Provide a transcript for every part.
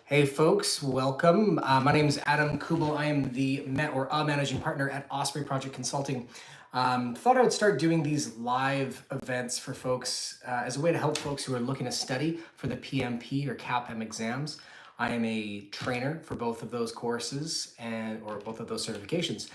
Hey folks, welcome. My name is Adam Kubel. I am the managing partner at Osprey Project Consulting. Thought I would start doing these live events for folks as a way to help folks who are looking to study for the PMP or CAPM exams. I am a trainer for both of those courses or both of those certifications.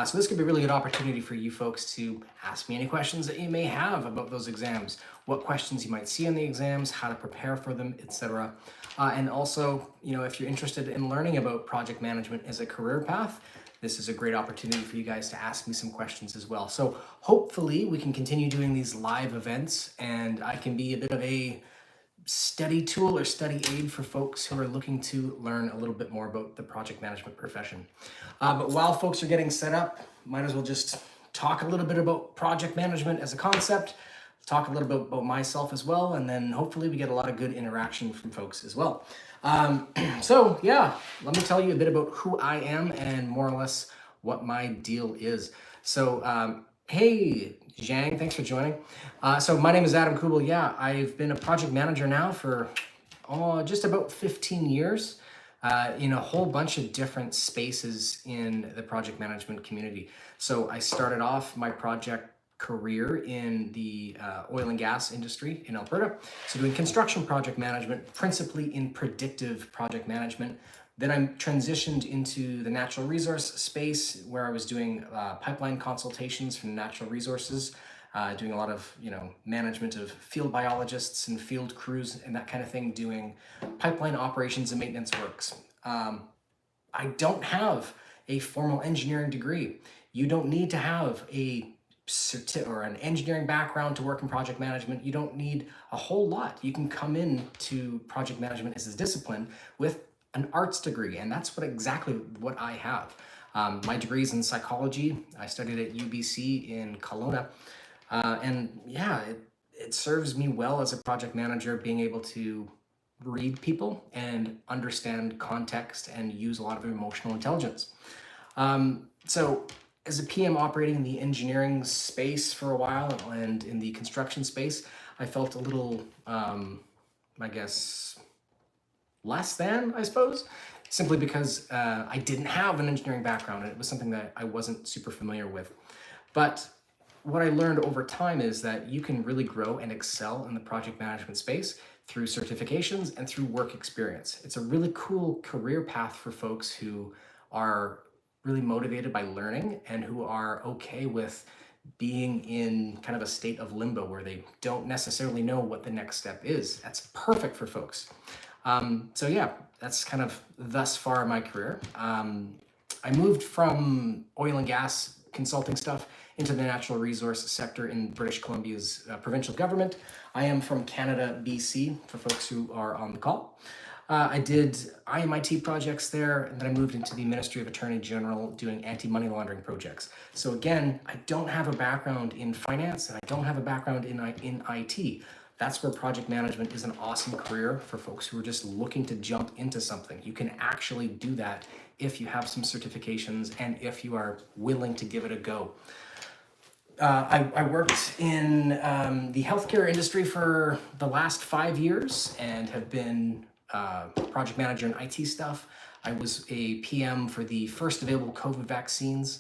So this could be a really good opportunity for you folks to ask me any questions that you may have about those exams, what questions you might see in the exams, how to prepare for them, etc. And also, if you're interested in learning about project management as a career path, this is a great opportunity for you guys to ask me some questions as well. So hopefully we can continue doing these live events and I can be a bit of a study tool or study aid for folks who are looking to learn a little bit more about the project management profession. But while folks are getting set up, might as well just talk a little bit about project management as a concept, talk a little bit about myself as well, and then hopefully we get a lot of good interaction from folks as well. So yeah, let me tell you a bit about who I am and more or less what my deal is. So hey, Zhang, thanks for joining. So my name is Adam Kubel. Yeah, I've been a project manager now for just about 15 years in a whole bunch of different spaces in the project management community. So I started off my project career in the oil and gas industry in Alberta. So doing construction project management, principally in predictive project management. Then I transitioned into the natural resource space where I was doing pipeline consultations for natural resources, doing a lot of management of field biologists and field crews and that kind of thing, doing pipeline operations and maintenance works. I don't have a formal engineering degree. You don't need to have an engineering background to work in project management. You don't need a whole lot. You can come in to project management as a discipline with an arts degree, and that's exactly what I have. My degree is in psychology. I studied at UBC in Kelowna, and yeah, it serves me well as a project manager, being able to read people and understand context and use a lot of emotional intelligence. So as a PM operating in the engineering space for a while and in the construction space, I felt a little, I guess, less than, I suppose, simply because I didn't have an engineering background and it was something that I wasn't super familiar with. But what I learned over time is that you can really grow and excel in the project management space through certifications and through work experience. It's a really cool career path for folks who are really motivated by learning and who are okay with being in kind of a state of limbo where they don't necessarily know what the next step is. That's perfect for folks. So yeah, that's kind of thus far my career. I moved from oil and gas consulting stuff into the natural resource sector in British Columbia's provincial government. I am from Canada, BC, for folks who are on the call. I did IMIT projects there, and then I moved into the Ministry of Attorney General doing anti-money laundering projects. So again, I don't have a background in finance, and I don't have a background in IT. That's where project management is an awesome career for folks who are just looking to jump into something. You can actually do that if you have some certifications and if you are willing to give it a go. I worked in the healthcare industry for the last 5 years and have been project manager in IT stuff. I was a PM for the first available COVID vaccines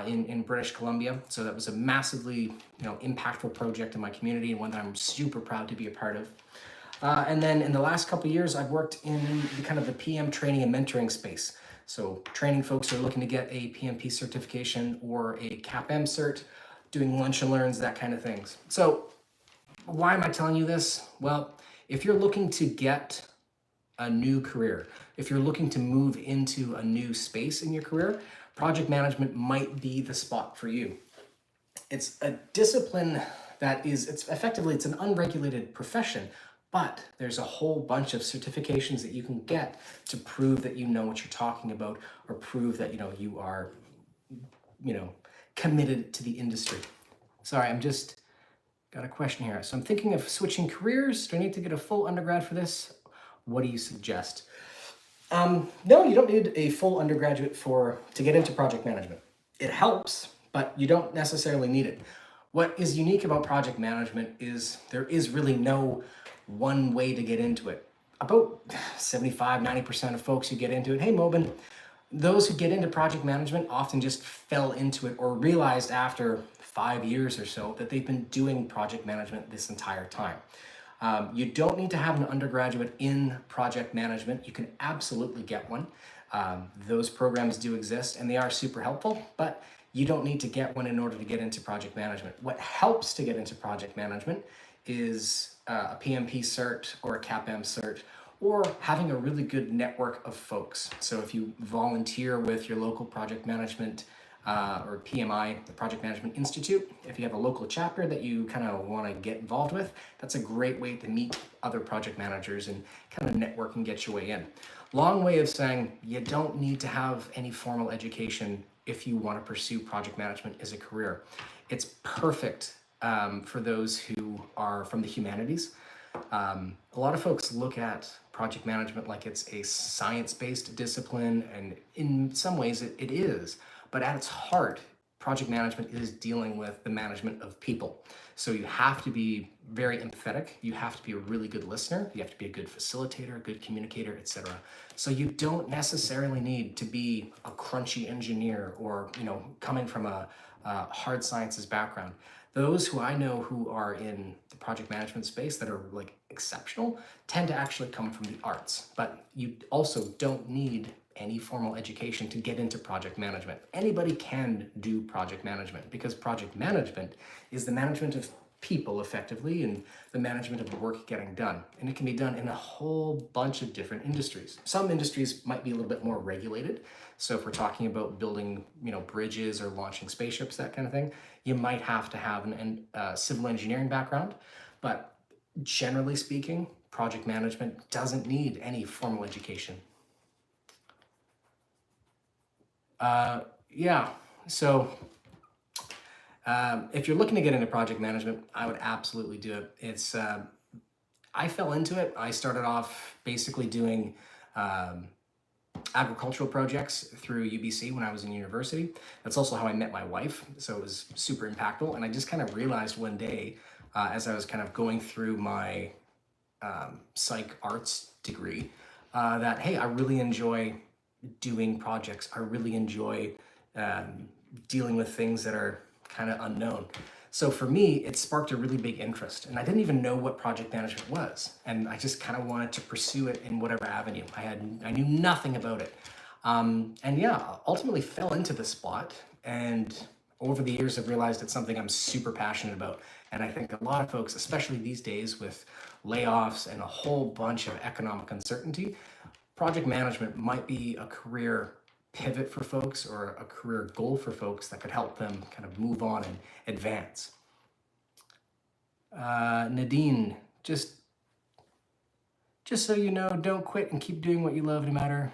in British Columbia. So that was a massively impactful project in my community and one that I'm super proud to be a part of. And then in the last couple of years, I've worked in the PM training and mentoring space. So training folks who are looking to get a PMP certification or a CAPM cert, doing lunch and learns, that kind of things. So why am I telling you this? Well, if you're looking to get a new career, if you're looking to move into a new space in your career, project management might be the spot for you. It's a discipline that it's an unregulated profession, but there's a whole bunch of certifications that you can get to prove that you know what you're talking about or prove that you are committed to the industry. Sorry, I'm just got a question here. So I'm thinking of switching careers. Do I need to get a full undergrad for this? What do you suggest? No, you don't need a full undergraduate to get into project management. It helps, but you don't necessarily need it. What is unique about project management is there is really no one way to get into it. about 75, 90% of folks who get into it, hey, Mobin, those who get into project management often just fell into it or realized after 5 years or so that they've been doing project management this entire time. You don't need to have an undergraduate in project management. You can absolutely get one. Those programs do exist and they are super helpful, but you don't need to get one in order to get into project management. What helps to get into project management is a PMP cert or a CAPM cert, or having a really good network of folks. So if you volunteer with your local project management or PMI, the Project Management Institute, if you have a local chapter that you kind of want to get involved with, that's a great way to meet other project managers and kind of network and get your way in. Long way of saying you don't need to have any formal education if you want to pursue project management as a career. It's perfect for those who are from the humanities. A lot of folks look at project management like it's a science-based discipline, and in some ways it is. But at its heart, project management is dealing with the management of people. So you have to be very empathetic. You have to be a really good listener. You have to be a good facilitator, a good communicator, etc. So you don't necessarily need to be a crunchy engineer or, coming from a hard sciences background. Those who I know who are in the project management space that are like exceptional tend to actually come from the arts, but you also don't need any formal education to get into project management. Anybody can do project management because project management is the management of people effectively and the management of the work getting done. And it can be done in a whole bunch of different industries. Some industries might be a little bit more regulated. So if we're talking about building, bridges or launching spaceships, that kind of thing, you might have to have a civil engineering background. But generally speaking, project management doesn't need any formal education. Yeah, so if you're looking to get into project management, I would absolutely do it. I fell into it. I started off basically doing agricultural projects through UBC when I was in university. That's also how I met my wife, so it was super impactful. And I just kind of realized one day, as I was kind of going through my psych arts degree, that, hey, I really enjoy doing projects. I really enjoy dealing with things that are kind of unknown. So for me, it sparked a really big interest, and I didn't even know what project management was, and I just kind of wanted to pursue it in whatever avenue. I knew nothing about it, and yeah, ultimately fell into the spot. And over the years, I've realized it's something I'm super passionate about. And I think a lot of folks, especially these days with layoffs and a whole bunch of economic uncertainty, project management might be a career pivot for folks or a career goal for folks that could help them kind of move on and advance. Nadine, just so you know, don't quit and keep doing what you love no matter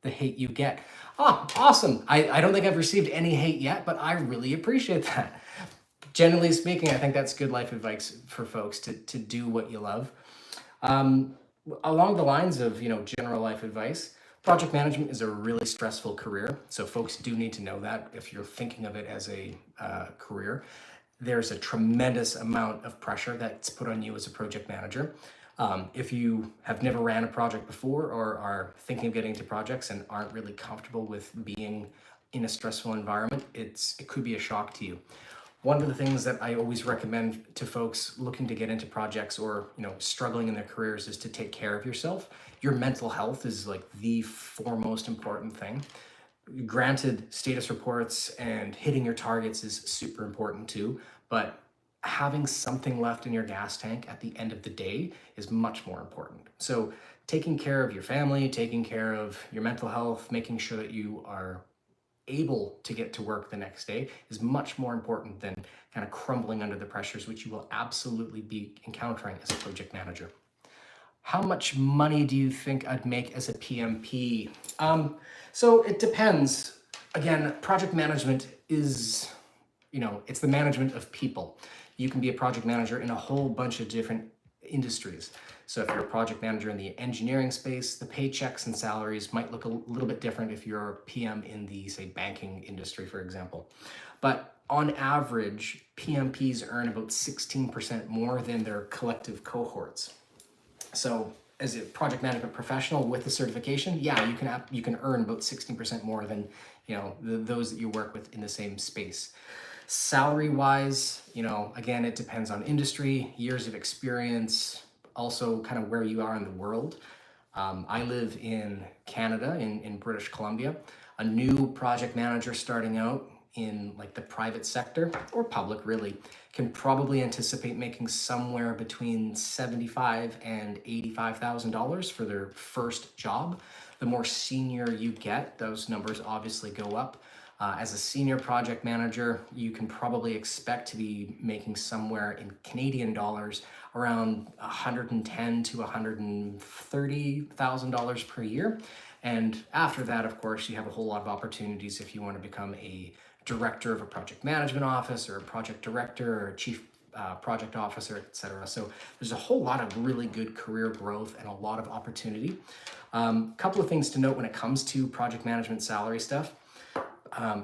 the hate you get. Oh, awesome. I don't think I've received any hate yet, but I really appreciate that. Generally speaking, I think that's good life advice for folks to do what you love. Along the lines of, general life advice, project management is a really stressful career. So folks do need to know that if you're thinking of it as a career. There's a tremendous amount of pressure that's put on you as a project manager. If you have never ran a project before or are thinking of getting into projects and aren't really comfortable with being in a stressful environment, it could be a shock to you. One of the things that I always recommend to folks looking to get into projects or, struggling in their careers is to take care of yourself. Your mental health is like the foremost important thing. Granted, status reports and hitting your targets is super important too, but having something left in your gas tank at the end of the day is much more important. So taking care of your family, taking care of your mental health, making sure that you are able to get to work the next day is much more important than kind of crumbling under the pressures, which you will absolutely be encountering as a project manager. How much money do you think I'd make as a PMP? So it depends. Again, project management is, it's the management of people. You can be a project manager in a whole bunch of different industries. So if you're a project manager in the engineering space, the paychecks and salaries might look a little bit different if you're a PM in the, say, banking industry, for example. But on average, PMPs earn about 16% more than their collective cohorts. So as a project management professional with the certification, yeah, you can earn about 16% more than those that you work with in the same space. Salary wise, again, it depends on industry, years of experience, also kind of where you are in the world. I live in Canada, in British Columbia. A new project manager starting out in like the private sector or public really can probably anticipate making somewhere between $75,000 and $85,000 for their first job. The more senior you get, those numbers obviously go up. As a senior project manager, you can probably expect to be making somewhere in Canadian dollars around $110,000 to $130,000 per year. And after that, of course, you have a whole lot of opportunities if you want to become a director of a project management office or a project director or a chief project officer, etc. So there's a whole lot of really good career growth and a lot of opportunity. Couple of things to note when it comes to project management salary stuff.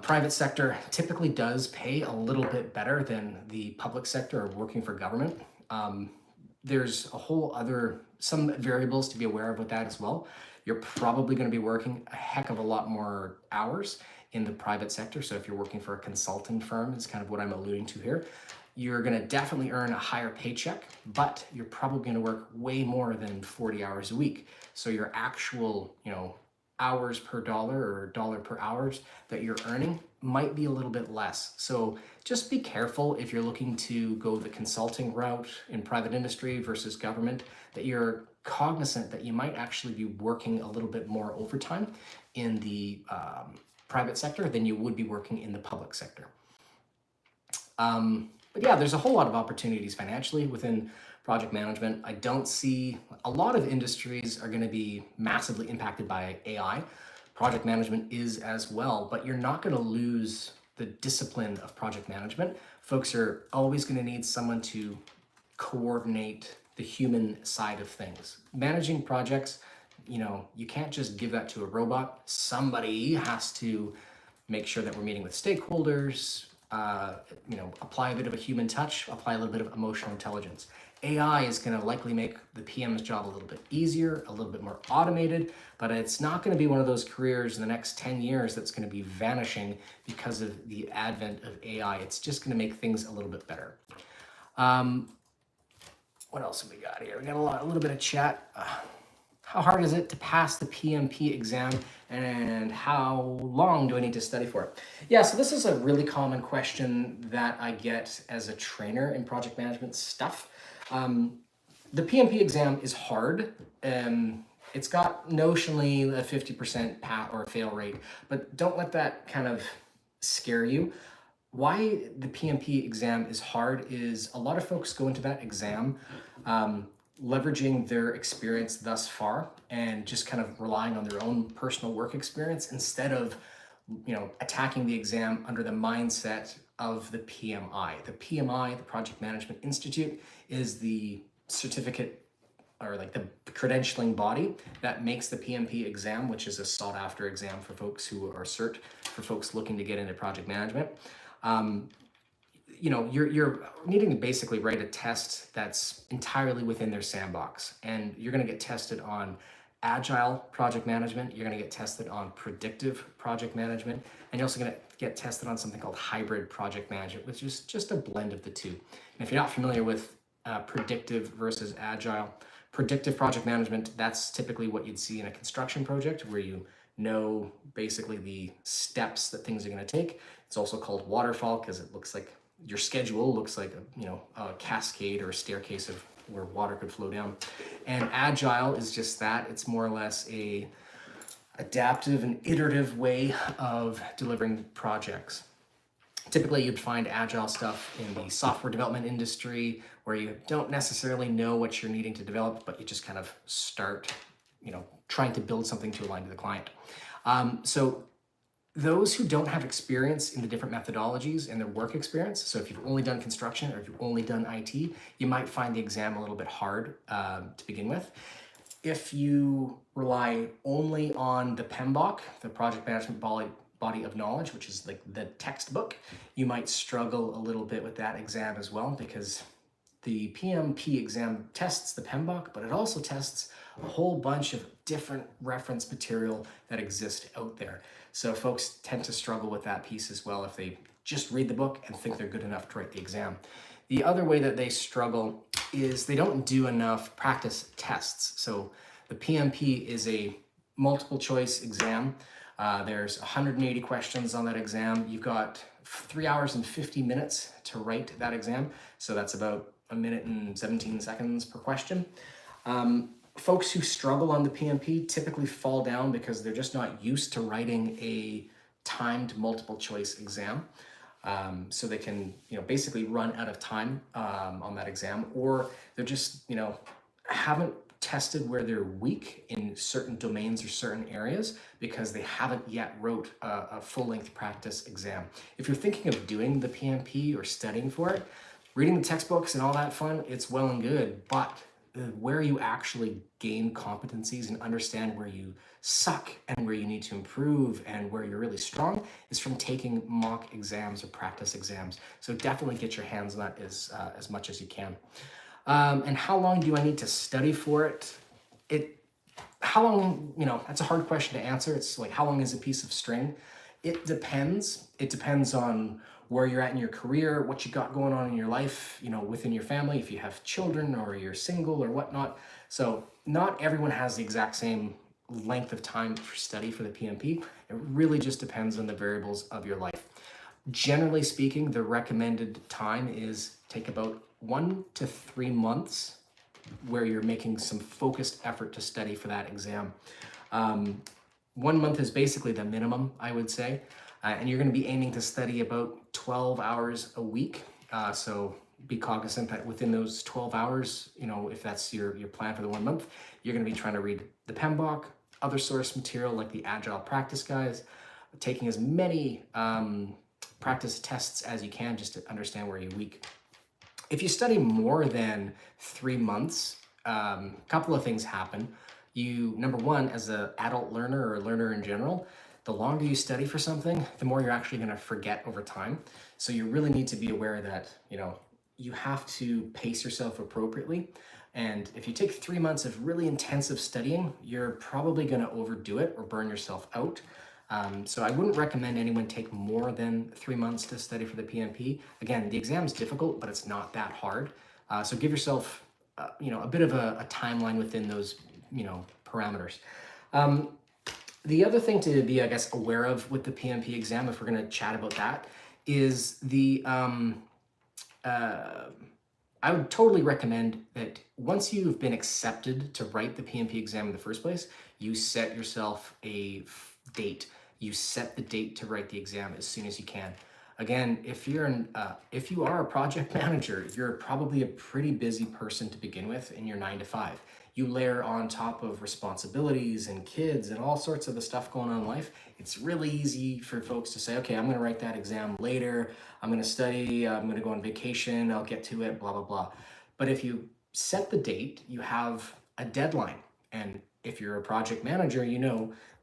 Private sector typically does pay a little bit better than the public sector or working for government. There's a whole other, some variables to be aware of with that as well. You're probably going to be working a heck of a lot more hours in the private sector. So if you're working for a consulting firm, is kind of what I'm alluding to here. You're going to definitely earn a higher paycheck, but you're probably going to work way more than 40 hours a week. So your actual, hours per dollar or dollar per hours that you're earning might be a little bit less. So just be careful if you're looking to go the consulting route in private industry versus government, that you're cognizant that you might actually be working a little bit more overtime in the private sector than you would be working in the public sector. But yeah, there's a whole lot of opportunities financially within project management. I don't see a lot of industries are going to be massively impacted by AI. Project management is as well, but you're not going to lose the discipline of project management. Folks are always going to need someone to coordinate the human side of things. Managing projects, you can't just give that to a robot. Somebody has to make sure that we're meeting with stakeholders, apply a bit of a human touch, apply a little bit of emotional intelligence. AI is going to likely make the PM's job a little bit easier, a little bit more automated, but it's not going to be one of those careers in the next 10 years that's going to be vanishing because of the advent of AI. It's just going to make things a little bit better. What else have we got here? We got a little bit of chat. How hard is it to pass the PMP exam, and how long do I need to study for it? Yeah, so this is a really common question that I get as a trainer in project management stuff. The PMP exam is hard. It's got notionally a 50% pass or fail rate, but don't let that kind of scare you. Why the PMP exam is hard is a lot of folks go into that exam leveraging their experience thus far and just kind of relying on their own personal work experience instead of, attacking the exam under the mindset of the PMI. The PMI, the Project Management Institute, is the certificate or like the credentialing body that makes the PMP exam, which is a sought after exam for folks who are cert, for folks looking to get into project management. You're needing to basically write a test that's entirely within their sandbox. And you're going to get tested on agile project management. You're going to get tested on predictive project management. And you're also going to get tested on something called hybrid project management, which is just a blend of the two. And if you're not familiar with predictive versus agile, predictive project management, that's typically what you'd see in a construction project where you know basically the steps that things are going to take. It's also called waterfall because it looks like your schedule looks like a cascade or a staircase of where water could flow down. And agile is just that. It's more or less a adaptive and iterative way of delivering projects. Typically, you'd find agile stuff in the software development industry where you don't necessarily know what you're needing to develop, but you just kind of start, trying to build something to align to the client. So those who don't have experience in the different methodologies and their work experience, so if you've only done construction or if you've only done IT, you might find the exam a little bit hard to begin with. If you rely only on the PMBOK, the Project Management Body of Knowledge, which is like the textbook, you might struggle a little bit with that exam as well because the PMP exam tests the PMBOK, but it also tests a whole bunch of different reference material that exists out there. So folks tend to struggle with that piece as well if they just read the book and think they're good enough to write the exam. The other way that they struggle is they don't do enough practice tests. So the PMP is a multiple choice exam. There's 180 questions on that exam. You've got 3 hours and 50 minutes to write that exam. So that's about 1 minute and 17 seconds per question. Folks who struggle on the PMP typically fall down because they're just not used to writing a timed multiple choice exam. So they can, basically run out of time on that exam, or they're just, haven't tested where they're weak in certain domains or certain areas because they haven't yet wrote a full-length practice exam. If you're thinking of doing the PMP or studying for it, reading the textbooks and all that fun, it's well and good, but where you actually gain competencies and understand where you suck and where you need to improve and where you're really strong is from taking mock exams or practice exams. So definitely get your hands on that as much as you can. And how long do I need to study for it? How long, that's a hard question to answer. It's like, how long is a piece of string? It depends. It depends on where you're at in your career, what you got going on in your life, within your family, if you have children or you're single or whatnot. So not everyone has the exact same length of time for study for the PMP. It really just depends on the variables of your life. Generally speaking, the recommended time is take about 1 to 3 months where you're making some focused effort to study for that exam. 1 month is basically the minimum, I would say. And you're going to be aiming to study about 12 hours a week. So be cognizant that within those 12 hours, if that's your plan for the 1 month, you're going to be trying to read the PMBOK, other source material like the Agile Practice Guides, taking as many practice tests as you can just to understand where you're weak. If you study more than 3 months, a couple of things happen. Number one, as an adult learner or a learner in general, the longer you study for something, the more you're actually going to forget over time. So you really need to be aware that, you have to pace yourself appropriately. And if you take 3 months of really intensive studying, you're probably going to overdo it or burn yourself out. So I wouldn't recommend anyone take more than 3 months to study for the PMP. Again, the exam is difficult, but it's not that hard. So give yourself, a bit of a timeline within those, parameters. The other thing to be, aware of with the PMP exam, if we're going to chat about that, is I would totally recommend that once you've been accepted to write the PMP exam in the first place, you set yourself a date. You set the date to write the exam as soon as you can. Again, if you are a project manager, you're probably a pretty busy person to begin with in your 9 to 5. You layer on top of responsibilities and kids and all sorts of the stuff going on in life. It's really easy for folks to say, okay, I'm going to write that exam later. I'm going to study. I'm going to go on vacation. I'll get to it, blah, blah, blah. But if you set the date, you have a deadline. And if you're a project manager,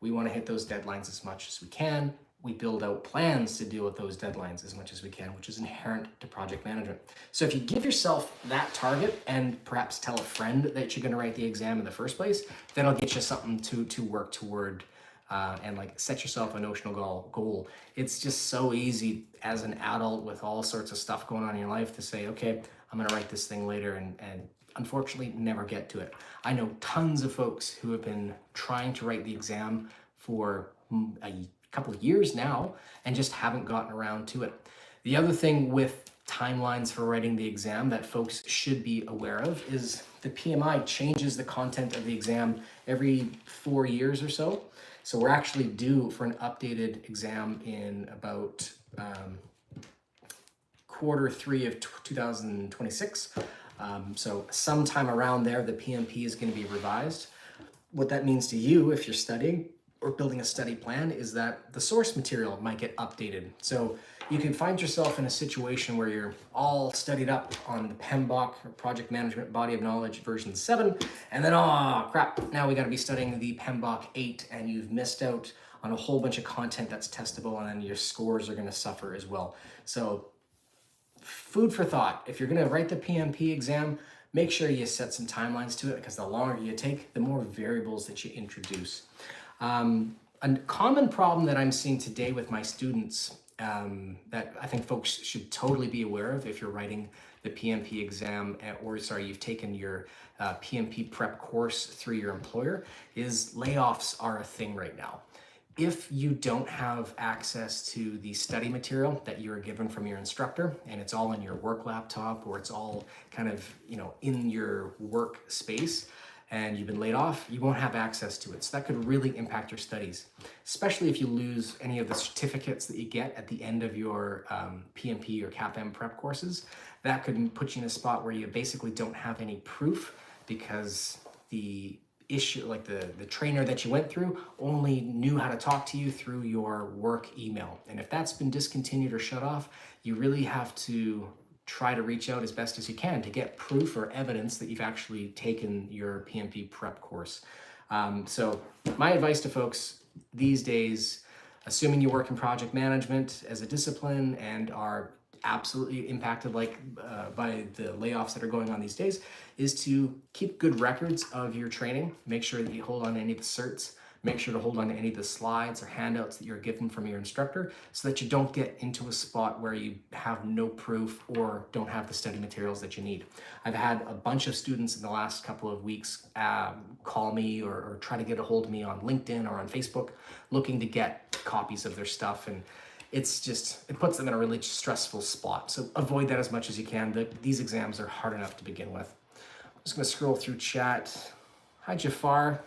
we want to hit those deadlines as much as we can. We build out plans to deal with those deadlines as much as we can, which is inherent to project management. So if you give yourself that target and perhaps tell a friend that you're going to write the exam in the first place, that'll get you something to work toward and set yourself a notional goal. It's just so easy as an adult with all sorts of stuff going on in your life to say, okay, I'm going to write this thing later and unfortunately never get to it. I know tons of folks who have been trying to write the exam for a couple of years now and just haven't gotten around to it. The other thing with timelines for writing the exam that folks should be aware of is the PMI changes the content of the exam every 4 years or so. So we're actually due for an updated exam in about Q3 of 2026. So sometime around there, the PMP is going to be revised. What that means to you if you're studying or building a study plan is that the source material might get updated. So you can find yourself in a situation where you're all studied up on the PMBOK, or Project Management Body of Knowledge version 7, and then, oh crap, now we got to be studying the PMBOK 8, and you've missed out on a whole bunch of content that's testable, and then your scores are going to suffer as well. So food for thought. If you're going to write the PMP exam, make sure you set some timelines to it, because the longer you take, the more variables that you introduce. A common problem that I'm seeing today with my students, that I think folks should totally be aware of if you're writing the PMP exam, or sorry, you've taken your PMP prep course through your employer, is layoffs are a thing right now. If you don't have access to the study material that you are given from your instructor, and it's all in your work laptop, or it's all kind of, in your work space, and you've been laid off, you won't have access to it. So that could really impact your studies, especially if you lose any of the certificates that you get at the end of your PMP or CAPM prep courses. That could put you in a spot where you basically don't have any proof, because the issue, like the trainer that you went through, only knew how to talk to you through your work email. And if that's been discontinued or shut off, you really have to try to reach out as best as you can to get proof or evidence that you've actually taken your PMP prep course. So my advice to folks these days, assuming you work in project management as a discipline and are absolutely impacted by the layoffs that are going on these days, is to keep good records of your training. Make sure that you hold on to any of the certs. Make sure to hold on to any of the slides or handouts that you're given from your instructor, so that you don't get into a spot where you have no proof or don't have the study materials that you need. I've had a bunch of students in the last couple of weeks call me or try to get a hold of me on LinkedIn or on Facebook looking to get copies of their stuff, and it puts them in a really stressful spot. So avoid that as much as you can. These exams are hard enough to begin with. I'm just gonna scroll through chat. Hi, Jafar.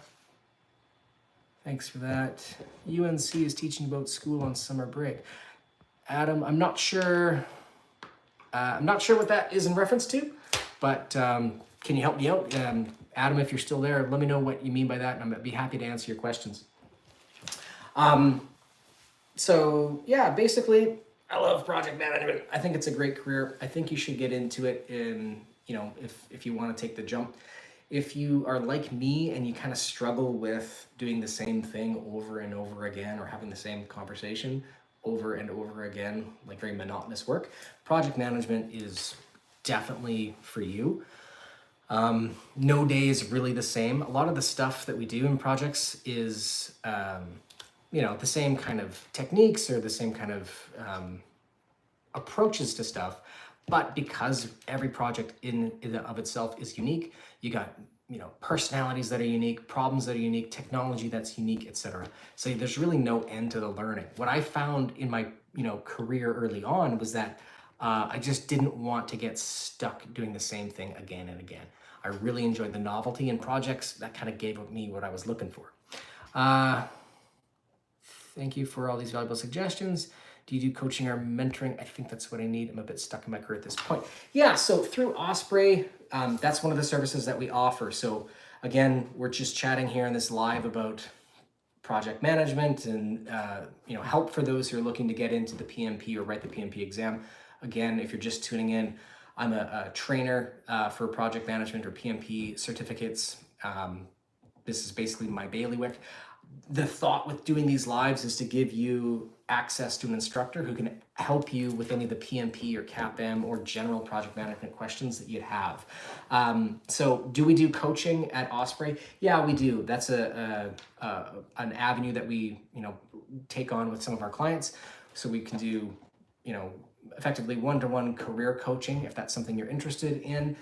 Thanks for that. UNC is teaching about school on summer break. Adam, I'm not sure what that is in reference to, but can you help me out? Adam, if you're still there, let me know what you mean by that, and I'd be happy to answer your questions. So yeah, basically, I love project management. I think it's a great career. I think you should get into it if you want to take the jump. If you are like me and you kind of struggle with doing the same thing over and over again, or having the same conversation over and over again, like very monotonous work, project management is definitely for you. No day is really the same. A lot of the stuff that we do in projects is the same kind of techniques or the same kind of approaches to stuff, but because every project in and of itself is unique, you got personalities that are unique, problems that are unique, technology that's unique, etc. So there's really no end to the learning. What I found in my career early on was that I just didn't want to get stuck doing the same thing again and again. I really enjoyed the novelty in projects. That kind of gave me what I was looking for. Thank you for all these valuable suggestions. Do you do coaching or mentoring? I think that's what I need. I'm a bit stuck in my career at this point. Yeah, so through Osprey, that's one of the services that we offer. So again, we're just chatting here in this live about project management and help for those who are looking to get into the PMP or write the PMP exam. Again, if you're just tuning in, I'm a trainer for project management or PMP certificates. This is basically my bailiwick. The thought with doing these lives is to give you access to an instructor who can help you with any of the PMP or CAPM or general project management questions that you'd have. So do we do coaching at Osprey? Yeah, we do. That's an avenue that we take on with some of our clients. So we can do effectively one-to-one career coaching if that's something you're interested in,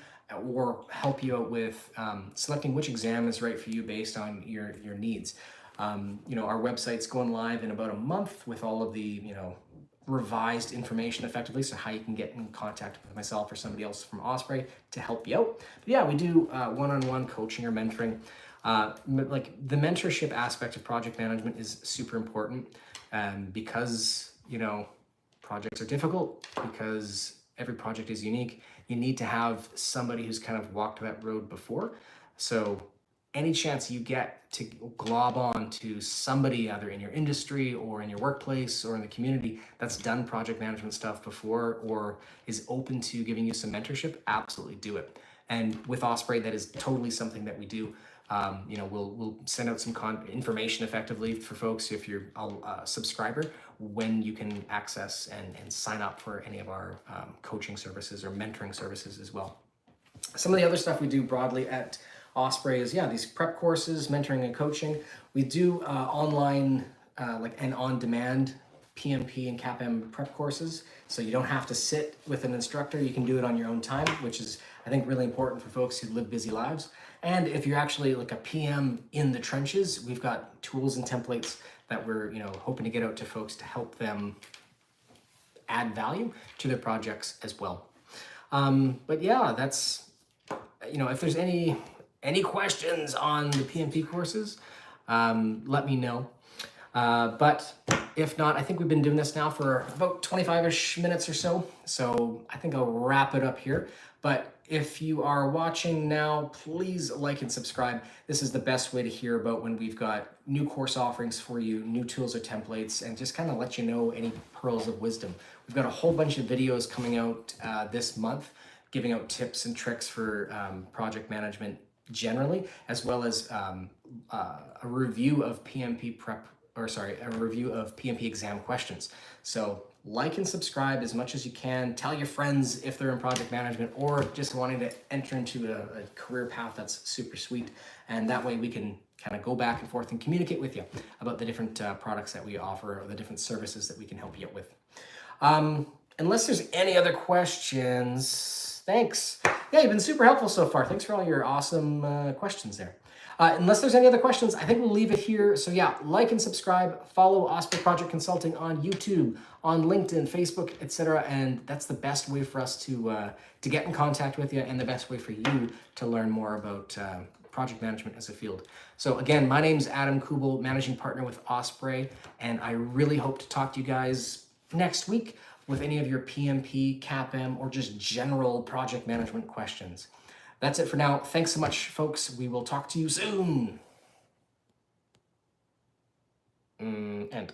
or help you out with selecting which exam is right for you based on your needs. Our website's going live in about a month with all of the, revised information effectively, so how you can get in contact with myself or somebody else from Osprey to help you out. But yeah, we do one-on-one coaching or mentoring. Like the mentorship aspect of project management is super important, because, projects are difficult, because every project is unique. You need to have somebody who's kind of walked that road before. So any chance you get to glob on to somebody either in your industry or in your workplace or in the community that's done project management stuff before or is open to giving you some mentorship, absolutely do it. And with Osprey, that is totally something that we do. We'll send out some information effectively for folks if you're a subscriber, when you can access and sign up for any of our coaching services or mentoring services as well. Some of the other stuff we do broadly at Osprey is, these prep courses, mentoring and coaching. We do online and on-demand PMP and CAPM prep courses. So you don't have to sit with an instructor. You can do it on your own time, which is, I think, really important for folks who live busy lives. And if you're actually like a PM in the trenches, we've got tools and templates that we're hoping to get out to folks to help them add value to their projects as well. But yeah, that's, if there's any questions on the PMP courses, let me know. But if not, I think we've been doing this now for about 25-ish minutes or so. So I think I'll wrap it up here. But if you are watching now, please like and subscribe. This is the best way to hear about when we've got new course offerings for you, new tools or templates, and just kind of let you know any pearls of wisdom. We've got a whole bunch of videos coming out this month, giving out tips and tricks for project management generally, as well as a review of PMP a review of PMP exam questions. So like and subscribe as much as you can. Tell your friends if they're in project management or just wanting to enter into a career path that's super sweet. And that way we can kind of go back and forth and communicate with you about the different products that we offer or the different services that we can help you out with. Unless there's any other questions, thanks. Yeah, you've been super helpful so far. Thanks for all your awesome questions there. Unless there's any other questions, I think we'll leave it here. So yeah, like and subscribe, follow Osprey Project Consulting on YouTube, on LinkedIn, Facebook, etc. And that's the best way for us to get in contact with you, and the best way for you to learn more about project management as a field. So again, my name's Adam Kubel, Managing Partner with Osprey, and I really hope to talk to you guys next week with any of your PMP, CAPM, or just general project management questions. That's it for now. Thanks so much, folks. We will talk to you soon. End.